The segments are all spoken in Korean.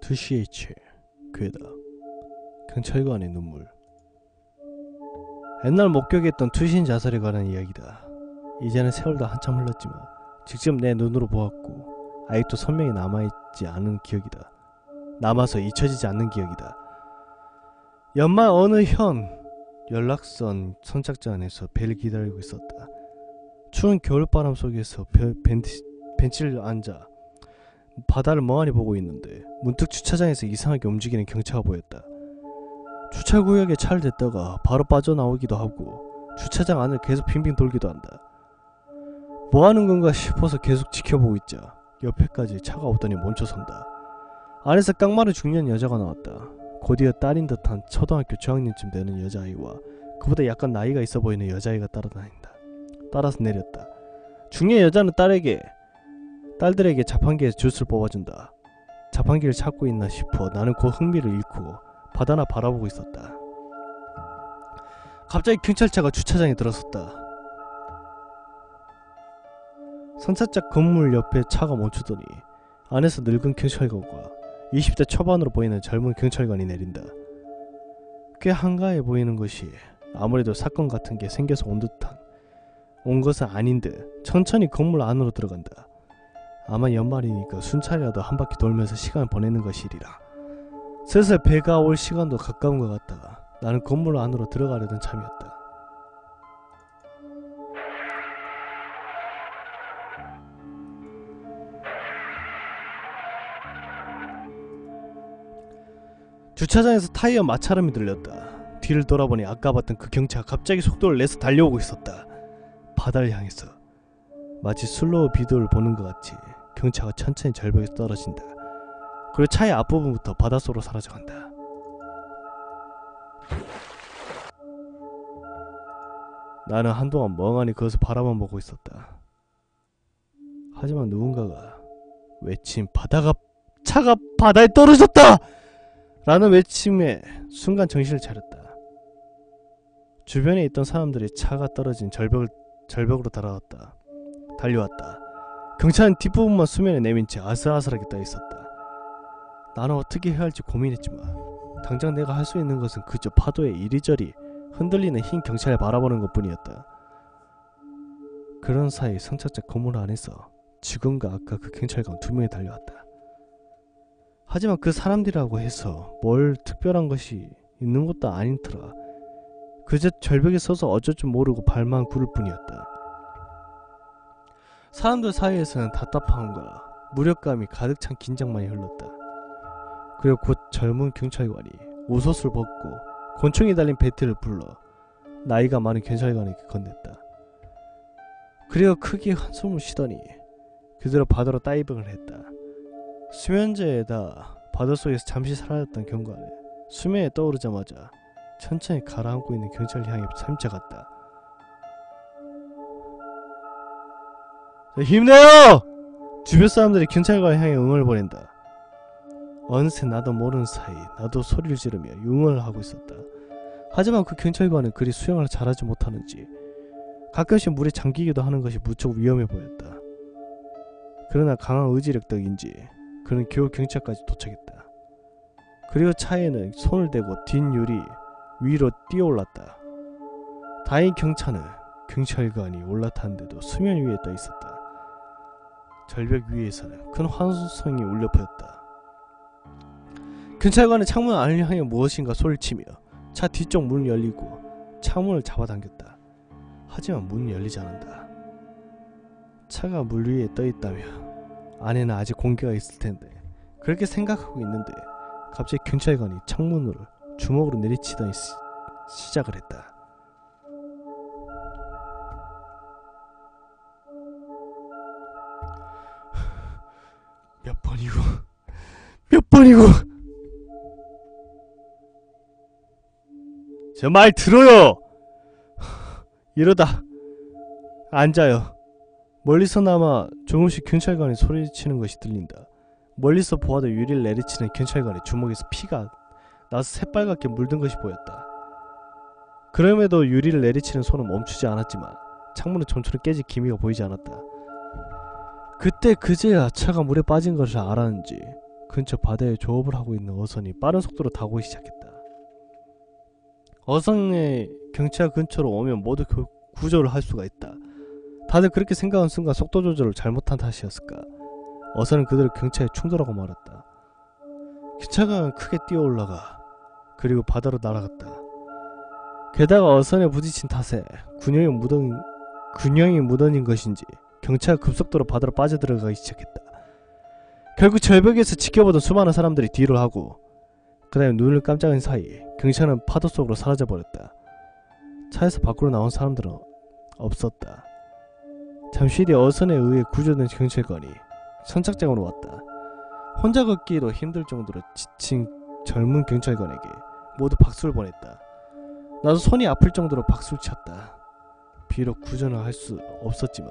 2CH 괴다 경찰관의 눈물. 옛날 목격했던 투신 자살에 관한 이야기다. 이제는 세월도 한참 흘렀지만 직접 내 눈으로 보았고 아직도 선명히 남아있지 않은 기억이다. 남아서 잊혀지지 않는 기억이다. 연말 어느 현 연락선 선착장 안에서 배를 기다리고 있었다. 추운 겨울바람 속에서 벤치를 앉아 바다를 멍하니 보고 있는데 문득 주차장에서 이상하게 움직이는 경차가 보였다. 주차구역에 차를 댔다가 바로 빠져나오기도 하고 주차장 안을 계속 빙빙 돌기도 한다. 뭐하는 건가 싶어서 계속 지켜보고 있자 옆에까지 차가 오더니 멈춰선다. 안에서 깡마른 중년 여자가 나왔다. 곧이어 딸인 듯한 초등학교 저학년쯤 되는 여자아이와 그보다 약간 나이가 있어 보이는 여자아이가 따라다닌다. 따라서 내렸다. 중년 여자는 딸들에게 자판기에서 주스를 뽑아준다. 자판기를 찾고 있나 싶어 나는 곧 흥미를 잃고 바다나 바라보고 있었다. 갑자기 경찰차가 주차장에 들어섰다. 선착장 건물 옆에 차가 멈추더니 안에서 늙은 경찰관과 20대 초반으로 보이는 젊은 경찰관이 내린다. 꽤 한가해 보이는 것이 아무래도 사건 같은 게 생겨서 온 것은 아닌 듯 천천히 건물 안으로 들어간다. 아마 연말이니까 순찰이라도 한 바퀴 돌면서 시간을 보내는 것이리라. 슬슬 배가 올 시간도 가까운 것 같다가 나는 건물 안으로 들어가려던 참이었다. 주차장에서 타이어 마찰음이 들렸다. 뒤를 돌아보니 아까 봤던 그 경차가 갑자기 속도를 내서 달려오고 있었다. 바다를 향해서. 마치 슬로우 비디오를 보는 것 같이 경차가 천천히 절벽에서 떨어진다. 그리고 차의 앞부분부터 바닷속으로 사라져간다. 나는 한동안 멍하니 그것을 바라만 보고 있었다. 하지만 누군가가 외친 차가 바다에 떨어졌다! 라는 외침에 순간 정신을 차렸다. 주변에 있던 사람들이 차가 떨어진 절벽으로 달려왔다. 경차는 뒷부분만 수면에 내민 채 아슬아슬하게 떠있었다. 나는 어떻게 해야 할지 고민했지만 당장 내가 할 수 있는 것은 그저 파도에 이리저리 흔들리는 흰 경찰을 바라보는 것뿐이었다. 그런 사이 선착장 건물 안에서 지금과 아까 그 경찰관 2명이 달려왔다. 하지만 그 사람들이라고 해서 뭘 특별한 것이 있는 것도 아니더라. 그저 절벽에 서서 어쩔 줄 모르고 발만 구를 뿐이었다. 사람들 사이에서는 답답함과 무력감이 가득 찬 긴장만이 흘렀다. 그리고 곧 젊은 경찰관이 옷을 벗고 권총이 달린 배트를 불러 나이가 많은 경찰관에게 건넸다. 그리고 크게 한숨을 쉬더니 그대로 바다로 다이빙을 했다. 수면제에다 바닷속에서 잠시 사라졌던 경관은 수면에 떠오르자마자 천천히 가라앉고 있는 경찰을 향해 삼쳐갔다. 힘내요! 주변 사람들이 경찰관을 향해 응원을 보낸다. 어느새 나도 모르는 사이 나도 소리를 지르며 응원을 하고 있었다. 하지만 그 경찰관은 그리 수영을 잘하지 못하는지 가끔씩 물에 잠기기도 하는 것이 무척 위험해 보였다. 그러나 강한 의지력 덕인지 그는 겨우 경찰까지 도착했다. 그리고 차에는 손을 대고 뒷유리 위로 뛰어올랐다. 다행히 경차는 경찰관이 올라탔는데도 수면 위에 떠 있었다. 절벽 위에서는 큰 환호성이 울려 퍼졌다. 경찰관은 창문 안을 향해 무엇인가 소리치며 차 뒤쪽 문을 열리고 창문을 잡아당겼다. 하지만 문이 열리지 않는다. 차가 물 위에 떠 있다며 안에는 아직 공기가 있을 텐데 그렇게 생각하고 있는데 갑자기 경찰관이 창문을 주먹으로 내리치더니 시작을 했다. 몇 번이고 저 말 들어요! 이러다 앉아요. 멀리서나마 조금씩 경찰관이 소리치는 것이 들린다. 멀리서 보아도 유리를 내리치는 경찰관의 주먹에서 피가 나서 새빨갛게 물든 것이 보였다. 그럼에도 유리를 내리치는 손은 멈추지 않았지만 창문은 점처럼 깨질 기미가 보이지 않았다. 그때 그제야 차가 물에 빠진 것을 알았는지 근처 바다에 조업을 하고 있는 어선이 빠른 속도로 다가오기 시작했다. 어선의 경찰 근처로 오면 모두 구조를 할 수가 있다. 다들 그렇게 생각한 순간 속도 조절을 잘못한 탓이었을까. 어선은 그대로 경찰에 충돌하고 말았다. 경찰관은 크게 뛰어올라가 그리고 바다로 날아갔다. 게다가 어선에 부딪힌 탓에 균형이 무너진 것인지 경찰은 급속도로 바다로 빠져들어가기 시작했다. 결국 절벽에서 지켜보던 수많은 사람들이 뒤를 하고 그 다음에 눈을 깜짝한 사이 경찰은 파도 속으로 사라져버렸다. 차에서 밖으로 나온 사람들은 없었다. 잠시 뒤 어선에 의해 구조된 경찰관이 선착장으로 왔다. 혼자 걷기도 힘들 정도로 지친 젊은 경찰관에게 모두 박수를 보냈다. 나도 손이 아플 정도로 박수를 쳤다. 비록 구조는 할 수 없었지만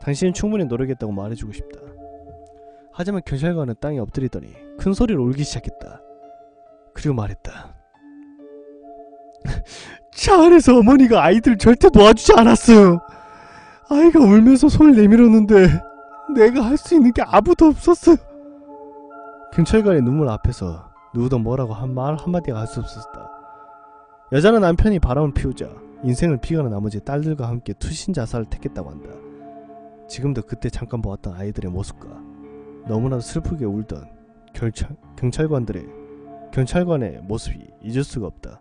당신은 충분히 노력했다고 말해주고 싶다. 하지만 경찰관은 땅에 엎드리더니 큰 소리로 울기 시작했다. 그리고 말했다. 차 안에서 어머니가 아이들 절대 놓아주지 않았어요. 아이가 울면서 손을 내밀었는데 내가 할 수 있는 게 아무도 없었어요. 경찰관의 눈물 앞에서 누구도 뭐라고 한 말 한마디가 할 수 없었다. 여자는 남편이 바람을 피우자 인생을 피가는 나머지 딸들과 함께 투신 자살을 택했다고 한다. 지금도 그때 잠깐 보았던 아이들의 모습과 너무나도 슬프게 울던 경찰관의 모습이 잊을 수가 없다.